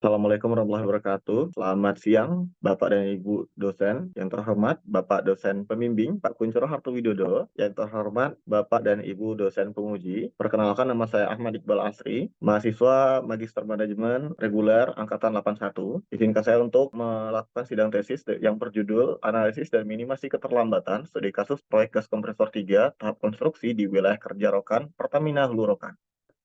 Assalamualaikum warahmatullahi wabarakatuh. Selamat siang, Bapak dan Ibu dosen. Yang terhormat, Bapak dosen pembimbing, Pak Kuncoro Hartowidodo. Yang terhormat, Bapak dan Ibu dosen penguji. Perkenalkan, nama saya Ahmad Iqbal Asri, mahasiswa Magister Manajemen Reguler Angkatan 81. Izinkan saya untuk melakukan sidang tesis yang berjudul Analisis dan Minimasi Keterlambatan Studi Kasus Proyek Gas Kompresor 3 Tahap Konstruksi di Wilayah Kerja Rokan, Pertamina Hulu Rokan.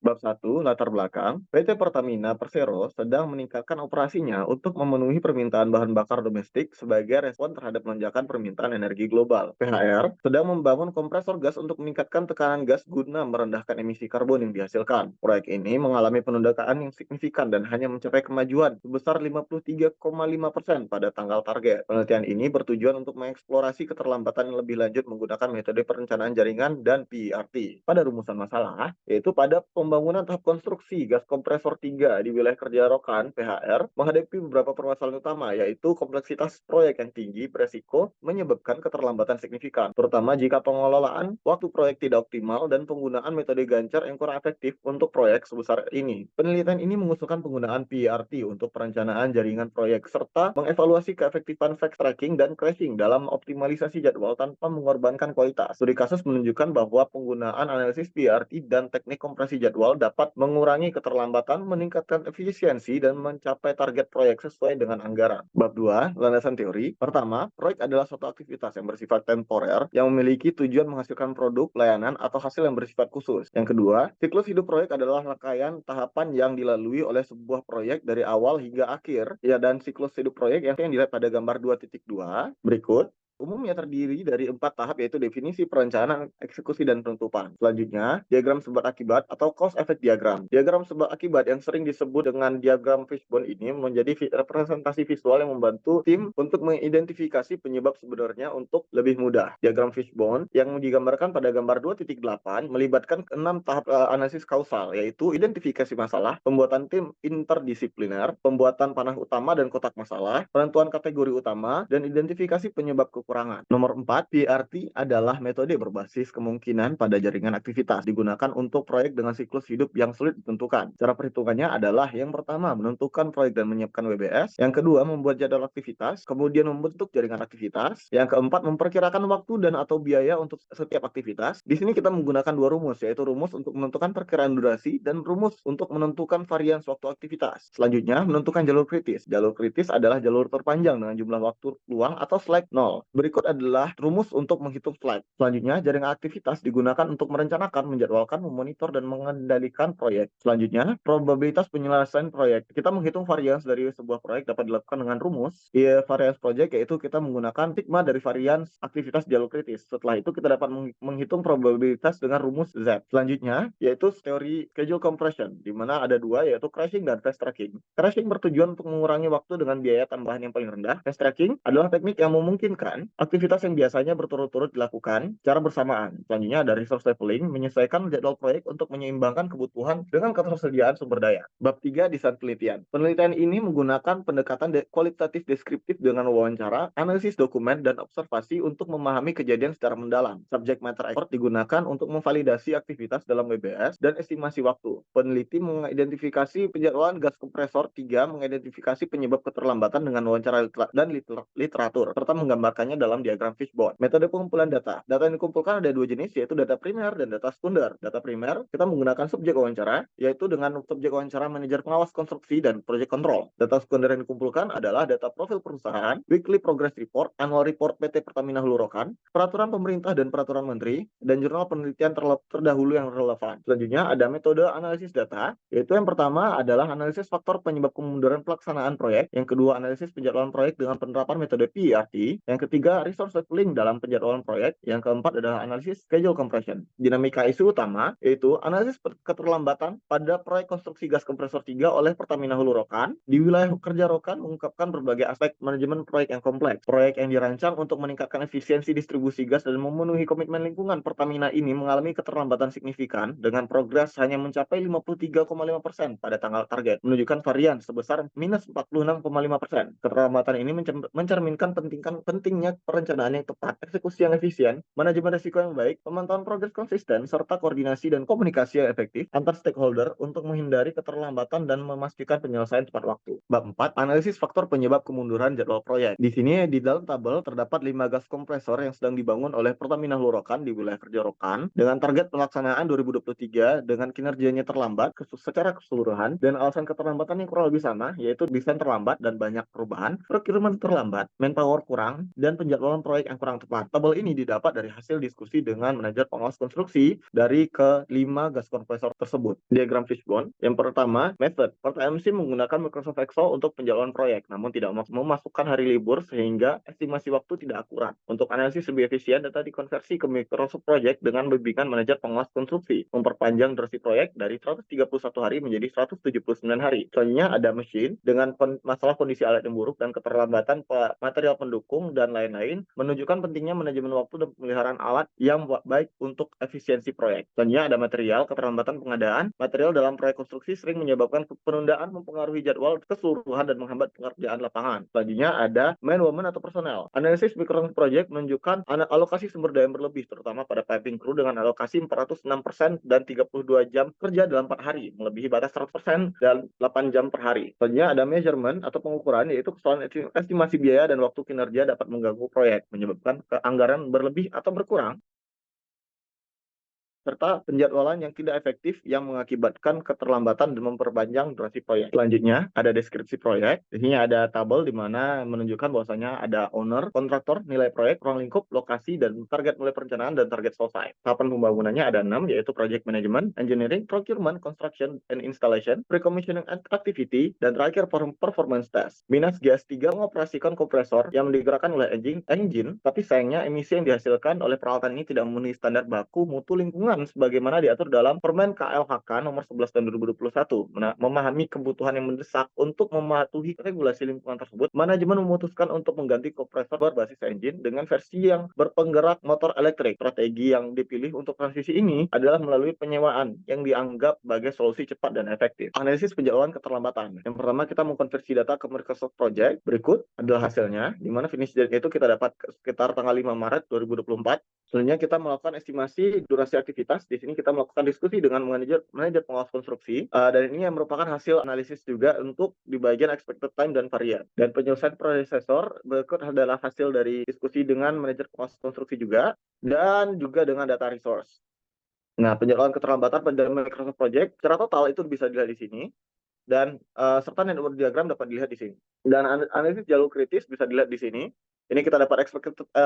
Bab 1, latar belakang. PT Pertamina Persero sedang meningkatkan operasinya untuk memenuhi permintaan bahan bakar domestik sebagai respon terhadap lonjakan permintaan energi global. PHR sedang membangun kompresor gas untuk meningkatkan tekanan gas guna merendahkan emisi karbon yang dihasilkan. Proyek ini mengalami penundaan yang signifikan dan hanya mencapai kemajuan sebesar 53,5% pada tanggal target. Penelitian ini bertujuan untuk mengeksplorasi keterlambatan yang lebih lanjut menggunakan metode perencanaan jaringan dan PERT. Pada rumusan masalah, yaitu pada pembangunan tahap konstruksi gas kompresor 3 di wilayah kerja Rokan, PHR, menghadapi beberapa permasalahan utama, yaitu kompleksitas proyek yang tinggi beresiko menyebabkan keterlambatan signifikan, terutama jika pengelolaan waktu proyek tidak optimal dan penggunaan metode gancar yang kurang efektif untuk proyek sebesar ini. Penelitian ini mengusulkan penggunaan PERT untuk perencanaan jaringan proyek, serta mengevaluasi keefektifan fast tracking dan crashing dalam optimalisasi jadwal tanpa mengorbankan kualitas. Studi kasus menunjukkan bahwa penggunaan analisis PERT dan teknik kompresi jadwal dapat mengurangi keterlambatan, meningkatkan efisiensi, dan mencapai target proyek sesuai dengan anggaran. Bab 2, landasan teori. Pertama, proyek adalah suatu aktivitas yang bersifat temporer yang memiliki tujuan menghasilkan produk, layanan, atau hasil yang bersifat khusus. Yang kedua, siklus hidup proyek adalah rangkaian tahapan yang dilalui oleh sebuah proyek dari awal hingga akhir. Ya, dan siklus hidup proyek yang dilihat pada gambar 2.2 berikut umumnya terdiri dari 4 tahap, yaitu definisi, perencanaan, eksekusi, dan penutupan. Selanjutnya, diagram sebab akibat atau cause effect diagram. Diagram sebab akibat yang sering disebut dengan diagram fishbone ini menjadi representasi visual yang membantu tim untuk mengidentifikasi penyebab sebenarnya untuk lebih mudah. Diagram fishbone yang digambarkan pada gambar 2.8 melibatkan 6 tahap analisis kausal, yaitu identifikasi masalah, pembuatan tim interdisipliner, pembuatan panah utama dan kotak masalah, penentuan kategori utama, dan identifikasi penyebab kekurangan. Nomor 4, PRT adalah metode berbasis kemungkinan pada jaringan aktivitas, digunakan untuk proyek dengan siklus hidup yang sulit ditentukan. Cara perhitungannya adalah yang pertama, menentukan proyek dan menyiapkan WBS, yang kedua, membuat jadwal aktivitas, kemudian membentuk jaringan aktivitas, yang keempat, memperkirakan waktu dan atau biaya untuk setiap aktivitas. Di sini kita menggunakan 2 rumus, yaitu rumus untuk menentukan perkiraan durasi dan rumus untuk menentukan varians waktu aktivitas. Selanjutnya, menentukan jalur kritis. Jalur kritis adalah jalur terpanjang dengan jumlah waktu luang atau slack 0. Berikut adalah rumus untuk menghitung slack. Selanjutnya, jaringan aktivitas digunakan untuk merencanakan, menjadwalkan, memonitor, dan mengendalikan proyek. Selanjutnya, probabilitas penyelesaian proyek. Kita menghitung varians dari sebuah proyek dapat dilakukan dengan rumus variance project, yaitu kita menggunakan sigma dari varians aktivitas jalur kritis. Setelah itu, kita dapat menghitung probabilitas dengan rumus Z. Selanjutnya, yaitu teori schedule compression, di mana ada 2, yaitu crashing dan fast tracking. Crashing bertujuan untuk mengurangi waktu dengan biaya tambahan yang paling rendah. Fast tracking adalah teknik yang memungkinkan aktivitas yang biasanya berturut-turut dilakukan secara bersamaan. Selanjutnya ada resource leveling, menyesuaikan jadwal proyek untuk menyeimbangkan kebutuhan dengan ketersediaan sumber daya. Bab 3, desain penelitian. Penelitian ini menggunakan pendekatan kualitatif deskriptif dengan wawancara, analisis dokumen, dan observasi untuk memahami kejadian secara mendalam. Subject matter expert digunakan untuk memvalidasi aktivitas dalam WBS dan estimasi waktu. Peneliti mengidentifikasi penjadwalan gas kompresor 3, mengidentifikasi penyebab keterlambatan dengan wawancara dan literatur, serta menggambarkannya dalam diagram fishbone. Metode pengumpulan data. Data yang dikumpulkan ada 2 jenis, yaitu data primer dan data sekunder. Data primer, kita menggunakan subjek wawancara, yaitu dengan subjek wawancara manajer pengawas konstruksi dan project control. Data sekunder yang dikumpulkan adalah data profil perusahaan, weekly progress report, annual report PT Pertamina Hulu Rokan, peraturan pemerintah dan peraturan menteri, dan jurnal penelitian terdahulu yang relevan. Selanjutnya ada metode analisis data, yaitu yang pertama adalah analisis faktor penyebab kemunduran pelaksanaan proyek, yang kedua analisis penjadwalan proyek dengan penerapan metode PERT, yang ketiga resource leveling dalam penjadwalan proyek, yang keempat adalah analisis schedule compression. Dinamika isu utama yaitu analisis keterlambatan pada proyek konstruksi gas kompresor 3 oleh Pertamina Hulu Rokan. Di wilayah kerja Rokan mengungkapkan berbagai aspek manajemen proyek yang kompleks. Proyek yang dirancang untuk meningkatkan efisiensi distribusi gas dan memenuhi komitmen lingkungan Pertamina ini mengalami keterlambatan signifikan dengan progres hanya mencapai 53,5% pada tanggal target, menunjukkan varian sebesar minus 46,5%. Keterlambatan ini mencerminkan pentingnya perencanaan yang tepat, eksekusi yang efisien, manajemen risiko yang baik, pemantauan progres konsisten, serta koordinasi dan komunikasi yang efektif antar stakeholder untuk menghindari keterlambatan dan memastikan penyelesaian tepat waktu. Bab 4, analisis faktor penyebab kemunduran jadwal proyek. Di sini di dalam tabel terdapat 5 gas kompresor yang sedang dibangun oleh Pertamina Hulu Rokan di wilayah kerja Rokan dengan target pelaksanaan 2023 dengan kinerjanya terlambat secara keseluruhan dan alasan keterlambatan yang kurang lebih sama, yaitu desain terlambat dan banyak perubahan, procurement terlambat, manpower kurang, dan penjadwalan proyek yang kurang tepat. Tabel ini didapat dari hasil diskusi dengan manajer pengawas konstruksi dari kelima gas kompresor tersebut. Diagram fishbone. Yang pertama, method. MC menggunakan Microsoft Excel untuk penjadwalan proyek, namun tidak memasukkan hari libur sehingga estimasi waktu tidak akurat. Untuk analisis lebih efisien, data dikonversi ke Microsoft Project dengan bimbingan manajer pengawas konstruksi, memperpanjang durasi proyek dari 131 hari menjadi 179 hari. Selanjutnya ada mesin dengan masalah kondisi alat yang buruk dan keterlambatan material pendukung dan lain-lain, menunjukkan pentingnya manajemen waktu dan pemeliharaan alat yang baik untuk efisiensi proyek. Selanjutnya ada material, keterlambatan pengadaan. Material dalam proyek konstruksi sering menyebabkan penundaan, mempengaruhi jadwal keseluruhan dan menghambat pekerjaan lapangan. Selanjutnya ada man, woman, atau personel. Analisis Microsoft Project menunjukkan alokasi sumber daya yang berlebih, terutama pada piping crew dengan alokasi 406% dan 32 jam kerja dalam 4 hari, melebihi batas 100% dan 8 jam per hari. Selanjutnya ada measurement atau pengukuran, yaitu kesalahan estimasi biaya dan waktu kinerja dapat mengganggu proyek, menyebabkan keanggaran berlebih atau berkurang, serta penjadwalan yang tidak efektif yang mengakibatkan keterlambatan dan memperpanjang durasi proyek. Selanjutnya, ada deskripsi proyek. Di sini ada tabel di mana menunjukkan bahwasanya ada owner, kontraktor, nilai proyek, ruang lingkup, lokasi, dan target mulai perencanaan dan target selesai. Tahapan pembangunannya ada 6, yaitu project management, engineering, procurement, construction, and installation, pre-commissioning activity, dan terakhir performance test. Minus GS3 mengoperasikan kompresor yang digerakkan oleh engine, tapi sayangnya emisi yang dihasilkan oleh peralatan ini tidak memenuhi standar baku mutu lingkungan sebagaimana diatur dalam Permen KLHK nomor 11 tahun 2021. Memahami kebutuhan yang mendesak untuk mematuhi regulasi lingkungan tersebut, manajemen memutuskan untuk mengganti kompresor berbasis engine dengan versi yang berpenggerak motor elektrik. Strategi yang dipilih untuk transisi ini adalah melalui penyewaan yang dianggap sebagai solusi cepat dan efektif. Analisis penjadwalan keterlambatan. Yang pertama, kita mengkonversi data ke Microsoft Project. Berikut adalah hasilnya, di mana finish date itu kita dapat sekitar tanggal 5 Maret 2024. Selanjutnya kita melakukan estimasi durasi aktivitas. Di sini kita melakukan diskusi dengan manajer pengawas konstruksi, dan ini yang merupakan hasil analisis juga untuk di bagian expected time dan varian. Dan penyelesaian prosesor berikut adalah hasil dari diskusi dengan manajer pengawas konstruksi juga, dan juga dengan data resource. Nah, penjadwalan keterlambatan pada Microsoft Project secara total itu bisa dilihat di sini, dan serta network diagram dapat dilihat di sini. Dan analisis jalur kritis bisa dilihat di sini. Ini kita dapat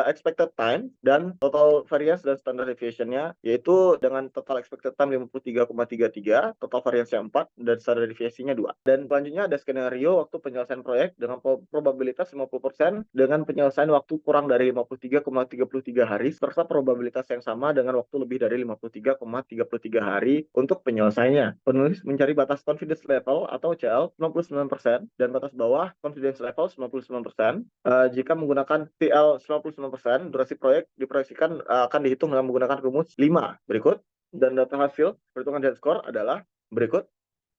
expected time dan total variance dan standard deviation-nya, yaitu dengan total expected time 53,33, total variance-nya 4, dan standard deviation-nya 2. Dan selanjutnya ada skenario waktu penyelesaian proyek dengan probabilitas 50% dengan penyelesaian waktu kurang dari 53,33 hari, serta probabilitas yang sama dengan waktu lebih dari 53,33 hari untuk penyelesaiannya. Penulis mencari batas confidence level atau CL 99% dan batas bawah confidence level 99%. Jika menggunakan TL 99%, durasi proyek diproyeksikan akan dihitung dengan menggunakan rumus 5 berikut, dan data hasil perhitungan dead score adalah berikut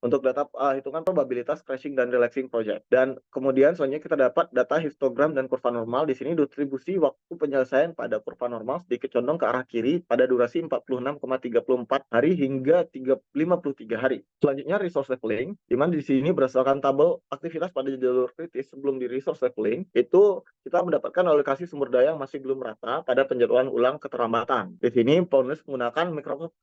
untuk data hitungan probabilitas crashing dan relaxing project. Dan kemudian selanjutnya kita dapat data histogram dan kurva normal. Di sini distribusi waktu penyelesaian pada kurva normal sedikit condong ke arah kiri pada durasi 46,34 hari hingga 53 hari. Selanjutnya resource leveling, di mana di sini berdasarkan tabel aktivitas pada jalur kritis sebelum di resource leveling, itu kita mendapatkan alokasi sumber daya yang masih belum rata pada penjadwalan ulang keterlambatan. Di sini penulis menggunakan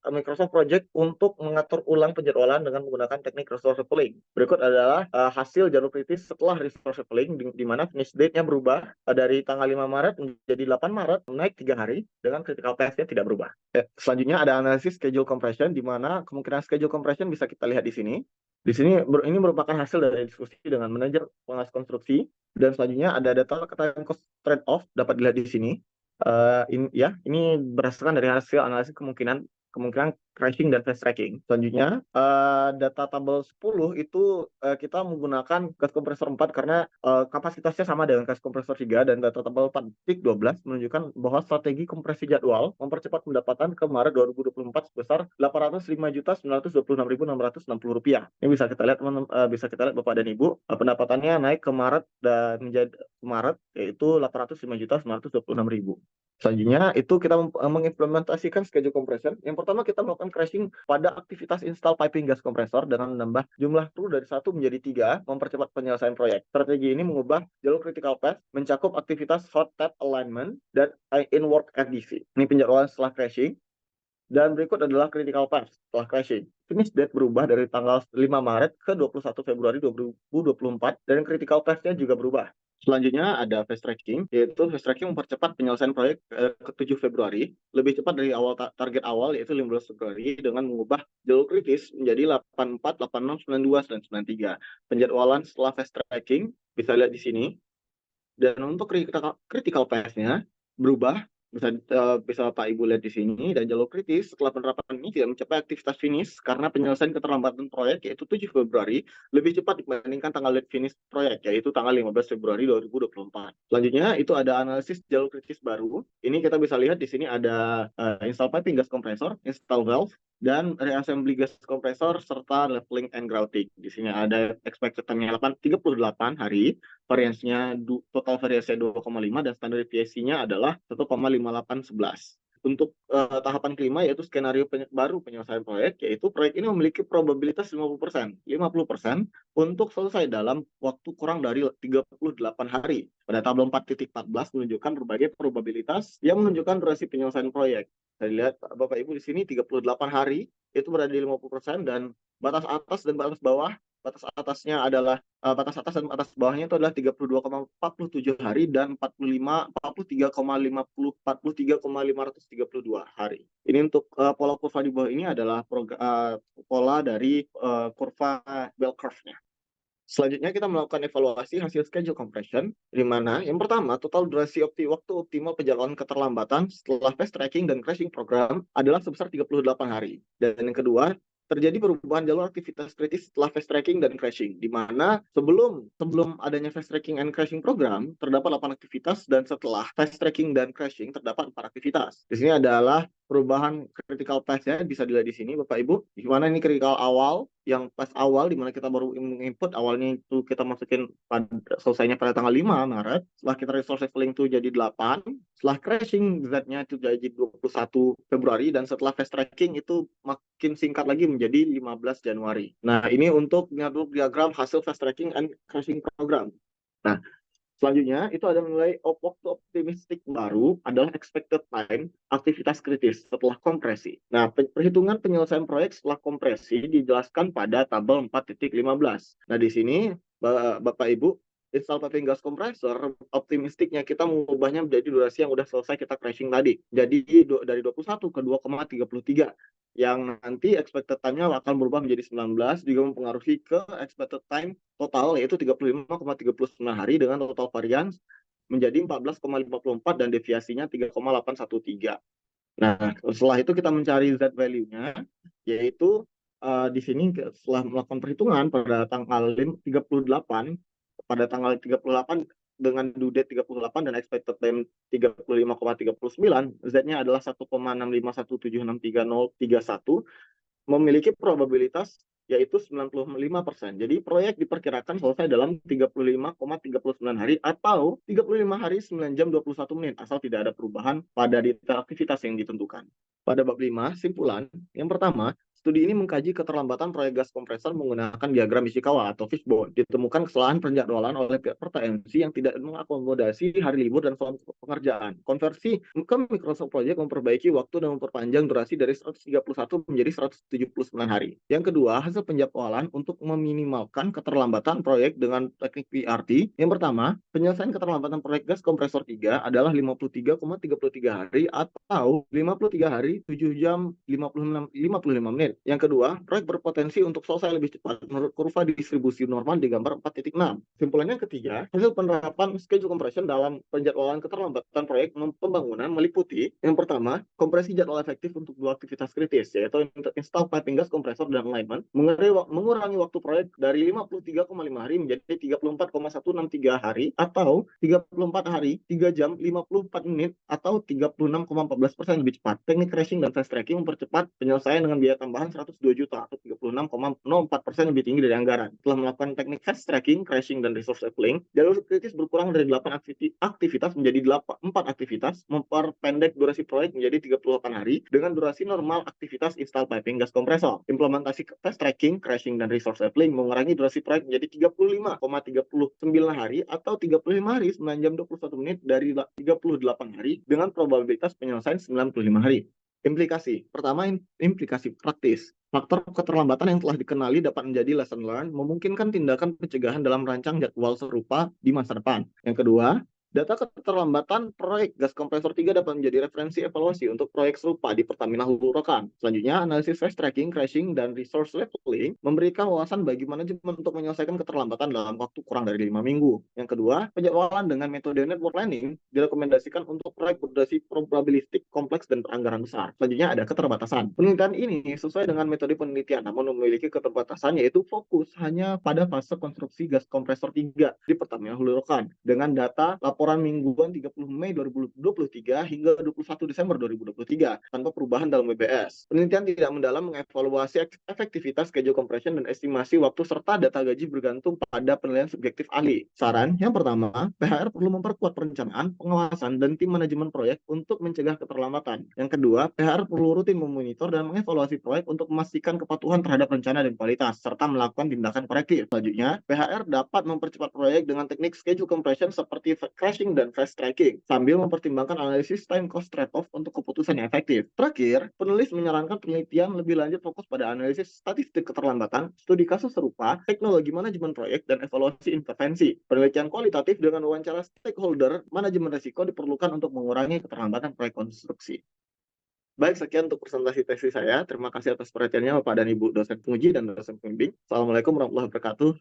Microsoft Project untuk mengatur ulang penjadwalan dengan menggunakan teknik resource leveling. Berikut adalah hasil jalur kritis setelah resource leveling, di mana finish date-nya berubah dari tanggal 5 Maret menjadi 8 Maret, naik 3 hari dengan critical path-nya tidak berubah. Selanjutnya ada analisis schedule compression, di mana kemungkinan schedule compression bisa kita lihat di sini. Di sini ini merupakan hasil dari diskusi dengan manajer pengawas konstruksi, dan selanjutnya ada data time cost trade-off dapat dilihat di sini. Ini berdasarkan dari hasil analisis kemungkinan kemungkinan crashing dan fast tracking. Selanjutnya, data tabel 10 itu kita menggunakan gas kompresor 4 karena kapasitasnya sama dengan gas kompresor 3, dan data tabel 4.12 menunjukkan bahwa strategi kompresi jadwal mempercepat pendapatan ke Maret 2024 sebesar Rp805.926.660. Ini bisa kita lihat bisa kita lihat Bapak dan Ibu, pendapatannya naik ke Maret dan menjadi Maret yaitu Rp805.926.000. Selanjutnya itu kita mengimplementasikan schedule compression. Yang pertama kita melakukan crashing pada aktivitas install piping gas kompresor dengan menambah jumlah crew dari 1 menjadi 3, mempercepat penyelesaian proyek. Strategi ini mengubah jalur critical path mencakup aktivitas hot tap alignment dan inward FDC. Ini penjadwalan setelah crashing. Dan berikut adalah critical path setelah crashing. Finish date berubah dari tanggal 5 Maret ke 21 Februari 2024 dan critical path-nya juga berubah. Selanjutnya ada fast tracking, yaitu fast tracking mempercepat penyelesaian proyek ke 7 Februari, lebih cepat dari target awal yaitu 15 Februari dengan mengubah jalur kritis menjadi 84, 86, 92, dan 93. Penjadwalan setelah fast tracking bisa lihat di sini. Dan untuk critical path-nya berubah, bisa Pak Ibu lihat di sini, dan jalur kritis setelah penerapan ini tidak mencapai aktivitas finish karena penyelesaian keterlambatan proyek yaitu 7 Februari lebih cepat dibandingkan tanggal late finish proyek yaitu tanggal 15 Februari 2024. Selanjutnya itu ada analisis jalur kritis baru. Ini kita bisa lihat di sini ada install piping gas compressor, install valve, dan reassembly gas kompresor serta leveling and grouting. Di sini ada expected time-nya 38 hari, variasinya total variasinya 2,5 dan standar deviasinya adalah 1,5811. Untuk tahapan kelima yaitu skenario baru penyelesaian proyek, yaitu proyek ini memiliki probabilitas 50% untuk selesai dalam waktu kurang dari 38 hari. Pada tabel 4.14 menunjukkan berbagai probabilitas yang menunjukkan durasi penyelesaian proyek. Saya lihat Bapak Ibu di sini 38 hari itu berada di 50%, dan batas atas dan batas bawah, batas atasnya adalah batas atas dan batas bawahnya itu adalah 32,47 hari dan 43,532 hari. Ini untuk pola kurva di bawah ini adalah pola dari kurva bell curve-nya. Selanjutnya kita melakukan evaluasi hasil schedule compression, di mana yang pertama total durasi waktu optimal perjalanan keterlambatan setelah fast tracking dan crashing program adalah sebesar 38 hari. Dan yang kedua, terjadi perubahan jalur aktivitas kritis setelah fast tracking dan crashing, di mana sebelum adanya fast tracking and crashing program terdapat 8 aktivitas, dan setelah fast tracking dan crashing terdapat 4 aktivitas. Di sini adalah perubahan critical path-nya, bisa dilihat di sini Bapak Ibu, di mana ini critical awal, yang pas awal di mana kita baru input awalnya itu kita masukin selesainya pada tanggal 5 Maret, setelah kita resource leveling itu jadi 8, setelah crashing Z-nya itu jadi 21 Februari, dan setelah fast tracking itu makin singkat lagi menjadi 15 Januari. Nah, ini untuk diagram hasil fast tracking and crashing program. Nah, selanjutnya itu ada nilai waktu optimistik baru adalah expected time aktivitas kritis setelah kompresi. Nah, perhitungan penyelesaian proyek setelah kompresi dijelaskan pada tabel 4.15. Nah, di sini Bapak Ibu, install piping gas compressor optimistiknya kita mengubahnya menjadi durasi yang udah selesai kita crashing tadi. Jadi dari 21 ke 2,33. Yang nanti expected time-nya akan berubah menjadi 19, juga mempengaruhi ke expected time total yaitu 35,39 hari dengan total variance menjadi 14,54 dan deviasinya 3,813. Nah, setelah itu kita mencari Z value-nya, yaitu di sini setelah melakukan perhitungan pada tanggal 38 dengan due date 38 dan expected time 35,39, Z-nya adalah 1,651763031, memiliki probabilitas yaitu 95%. Jadi proyek diperkirakan selesai dalam 35,39 hari atau 35 hari 9 jam 21 menit asal tidak ada perubahan pada detail aktivitas yang ditentukan. Pada bab 5, simpulan. Yang pertama, studi ini mengkaji keterlambatan proyek gas kompresor menggunakan diagram Ishikawa atau fishbone. Ditemukan kesalahan penjadwalan oleh pihak PertaMC yang tidak mengakomodasi hari libur dan volume pengerjaan. Konversi ke Microsoft Project memperbaiki waktu dan memperpanjang durasi dari 131 menjadi 179 hari. Yang kedua, hasil penjadwalan untuk meminimalkan keterlambatan proyek dengan teknik PRT. Yang pertama, penyelesaian keterlambatan proyek gas kompresor 3 adalah 53,33 hari atau 53 hari 7 jam 55 menit. Yang kedua, proyek berpotensi untuk selesai lebih cepat menurut kurva distribusi normal di gambar 4.6. Kesimpulannya ketiga, hasil penerapan schedule compression dalam penjadwalan keterlambatan proyek pembangunan meliputi yang pertama, kompresi jadwal efektif untuk dua aktivitas kritis, yaitu install piping gas kompresor dan alignment, mengurangi waktu proyek dari 53,5 hari menjadi 34,163 hari atau 34 hari, 3 jam, 54 menit atau 36,14% lebih cepat. Teknik crashing dan fast tracking mempercepat penyelesaian dengan biaya tambahan 102 juta atau 36,04% lebih tinggi dari anggaran. Setelah melakukan teknik fast tracking, crashing, dan resource sapling, jalur kritis berkurang dari 8 aktivitas menjadi 4 aktivitas, memperpendek durasi proyek menjadi 38 hari dengan durasi normal aktivitas install piping gas kompresor. Implementasi fast tracking, crashing, dan resource sapling mengurangi durasi proyek menjadi 35,39 hari atau 35 hari 9 jam 21 menit dari 38 hari dengan probabilitas penyelesaian 95 hari. Implikasi. Pertama, implikasi praktis. Faktor keterlambatan yang telah dikenali dapat menjadi lesson learned, memungkinkan tindakan pencegahan dalam merancang jadwal serupa di masa depan. Yang kedua, data keterlambatan proyek gas kompresor 3 dapat menjadi referensi evaluasi untuk proyek serupa di Pertamina Hulu Rokan. Selanjutnya, analisis fast tracking, crashing, dan resource leveling memberikan wawasan bagi manajemen untuk menyelesaikan keterlambatan dalam waktu kurang dari 5 minggu. Yang kedua, penjadwalan dengan metode network planning direkomendasikan untuk proyek berdurasi probabilistik, kompleks, dan beranggaran besar. Selanjutnya ada keterbatasan. Penelitian ini sesuai dengan metode penelitian, namun memiliki keterbatasan yaitu fokus hanya pada fase konstruksi gas kompresor 3 di Pertamina Hulu Rokan dengan data laporan mingguan 30 Mei 2023 hingga 21 Desember 2023 tanpa perubahan dalam WBS. Penelitian tidak mendalam mengevaluasi efektivitas schedule compression dan estimasi waktu serta data gaji bergantung pada penilaian subjektif ahli. Saran yang pertama, PHR perlu memperkuat perencanaan, pengawasan, dan tim manajemen proyek untuk mencegah keterlambatan. Yang kedua, PHR perlu rutin memonitor dan mengevaluasi proyek untuk memastikan kepatuhan terhadap rencana dan kualitas, serta melakukan tindakan korektif. Selanjutnya, PHR dapat mempercepat proyek dengan teknik schedule compression seperti crashing dan fast tracking, sambil mempertimbangkan analisis time cost trade-off untuk keputusan yang efektif. Terakhir, penulis menyarankan penelitian lebih lanjut fokus pada analisis statistik keterlambatan, studi kasus serupa, teknologi manajemen proyek, dan evaluasi intervensi. Penelitian kualitatif dengan wawancara stakeholder manajemen risiko diperlukan untuk mengurangi keterlambatan proyek konstruksi. Baik, sekian untuk presentasi tesis saya. Terima kasih atas perhatiannya Bapak dan Ibu dosen penguji dan dosen pembimbing. Assalamualaikum warahmatullahi wabarakatuh.